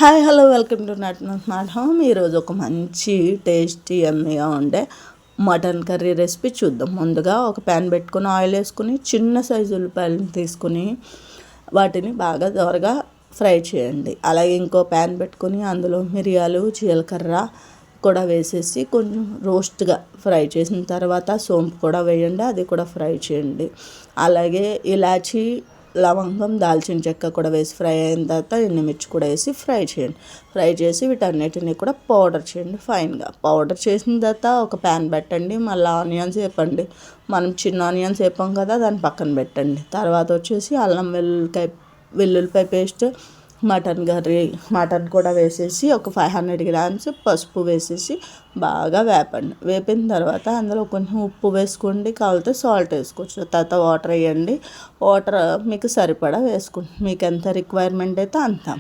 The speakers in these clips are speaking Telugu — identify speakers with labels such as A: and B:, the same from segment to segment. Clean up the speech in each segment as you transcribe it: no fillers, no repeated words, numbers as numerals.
A: Hi hello welcome to nut home. ఈరోజు ఒక మంచి టేస్టీ యమ్మీగా ఉండే మటన్ కర్రీ రెసిపీ చూద్దాం. ముందుగా ఒక ప్యాన్ పెట్టుకుని ఆయిల్ వేసుకుని చిన్న సైజు ఉల్లిపాయలను తీసుకుని వాటిని బాగా దోరగా ఫ్రై చేయండి. అలాగే ఇంకో ప్యాన్ పెట్టుకుని అందులో మిరియాలు జీలకర్ర కూడా వేసేసి కొంచెం రోస్ట్గా ఫ్రై చేసిన తర్వాత సోంపు కూడా వేయండి, అది కూడా ఫ్రై చేయండి. అలాగే ఇలాచీ లవంగం దాల్చిన చెక్క కూడా వేసి ఫ్రై అయిన తర్వాత ఎండుమిర్చి కూడా వేసి ఫ్రై చేయండి. ఫ్రై చేసి వీటన్నిటిని కూడా పౌడర్ చేయండి. ఫైన్గా పౌడర్ చేసిన తర్వాత ఒక ప్యాన్ పెట్టండి. మళ్ళీ ఆనియన్స్ వేపండి. మనం చిన్న ఆనియన్స్ వేపాం కదా, దాన్ని పక్కన పెట్టండి. తర్వాత వచ్చేసి అల్లం వెల్లుల్లిపాయ పేస్ట్, మటన్ కూడా వేసేసి ఒక 500 గ్రామ్స్ పసుపు వేసేసి బాగా వేపండి. వేపిన తర్వాత అందులో కొంచెం ఉప్పు వేసుకోండి, కావాలితే సాల్ట్ వేసుకోవచ్చు. తర్వాత వాటర్ వేయండి. వాటర్ మీకు సరిపడా వేసుకోండి, మీకు ఎంత రిక్వైర్మెంట్ అయితే అంత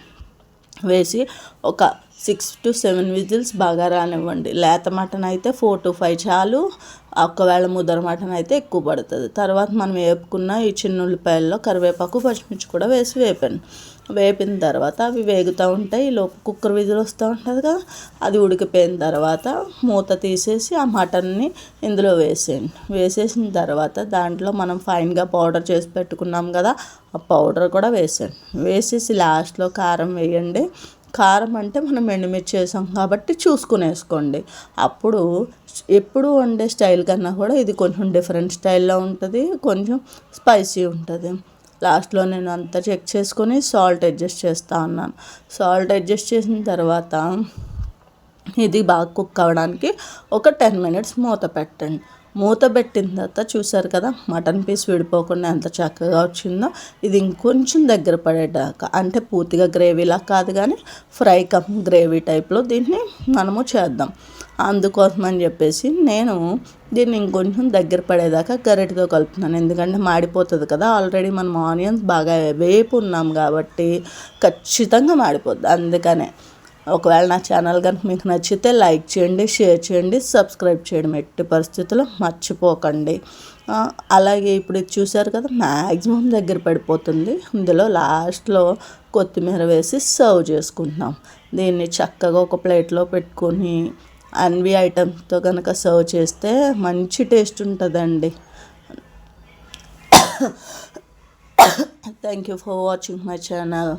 A: వేసి ఒక 6 to 7 విజిల్స్ బాగా రానివ్వండి. లేత మటన్ అయితే 4 to 5 చాలు. ఒకవేళ ముద్దర మటన్ అయితే ఎక్కువ పడుతుంది. తర్వాత మనం వేపుకున్న ఈ చిన్న ఉల్లిపాయల్లో కరివేపాకు పచ్చిమిర్చి కూడా వేసి వేపిన తర్వాత అవి వేగుతూ ఉంటాయి. ఈలోపు కుక్కర్ విజిల్ వస్తూ ఉంటుంది కదా, అది ఉడికిపోయిన తర్వాత మూత తీసేసి ఆ మటన్ని ఇందులో వేసేసిన తర్వాత దాంట్లో మనం ఫైన్గా పౌడర్ చేసి పెట్టుకున్నాం కదా, ఆ పౌడర్ కూడా వేసేసి లాస్ట్లో కారం వేయండి. కారం అంటే మనం ఎండుమిర్చి వేసాం కాబట్టి చూసుకుని వేసుకోండి. అప్పుడు ఎప్పుడు వండే స్టైల్ కన్నా కూడా ఇది కొంచెం డిఫరెంట్ స్టైల్లో ఉంటుంది, కొంచెం స్పైసీ ఉంటుంది. లాస్ట్లో నేను అంతా చెక్ చేసుకొని సాల్ట్ అడ్జస్ట్ చేస్తూ ఉన్నాను. సాల్ట్ అడ్జస్ట్ చేసిన తర్వాత ఇది బాగా కుక్ అవ్వడానికి ఒక 10 minutes మూత పెట్టండి. మూత పెట్టిన తర్వాత చూసారు కదా, మటన్ పీస్ విడిపోకుండా ఎంత చక్కగా వచ్చిందో. ఇది ఇంకొంచెం దగ్గర పడేదాకా, అంటే పూర్తిగా గ్రేవీలా కాదు కానీ ఫ్రై కమ్ గ్రేవీ టైప్లో దీన్ని మనము చేద్దాం. అందుకోసం అని చెప్పేసి నేను దీన్ని ఇంకొంచెం దగ్గర పడేదాకా గరిటెతో కలుపుతున్నాను. ఎందుకంటే మాడిపోతుంది కదా, ఆల్రెడీ మనం ఆనియన్స్ బాగా వేపు ఉన్నాం కాబట్టి ఖచ్చితంగా మాడిపోద్ది. అందుకనే ఒకవేళ నా ఛానల్ కనుక మీకు నచ్చితే లైక్ చేయండి, షేర్ చేయండి, సబ్స్క్రైబ్ చేయడం ఎట్టి పరిస్థితుల్లో మర్చిపోకండి. అలాగే ఇప్పుడు ఇది చూసారు కదా, మ్యాక్సిమం దగ్గర పడిపోతుంది. ఇందులో లాస్ట్లో కొత్తిమీర వేసి సర్వ్ చేసుకుంటున్నాం. దీన్ని చక్కగా ఒక ప్లేట్లో పెట్టుకొని అన్ని ఐటమ్స్తో కనుక సర్వ్ చేస్తే మంచి టేస్ట్ ఉంటుందండి. Thank you for watching my channel.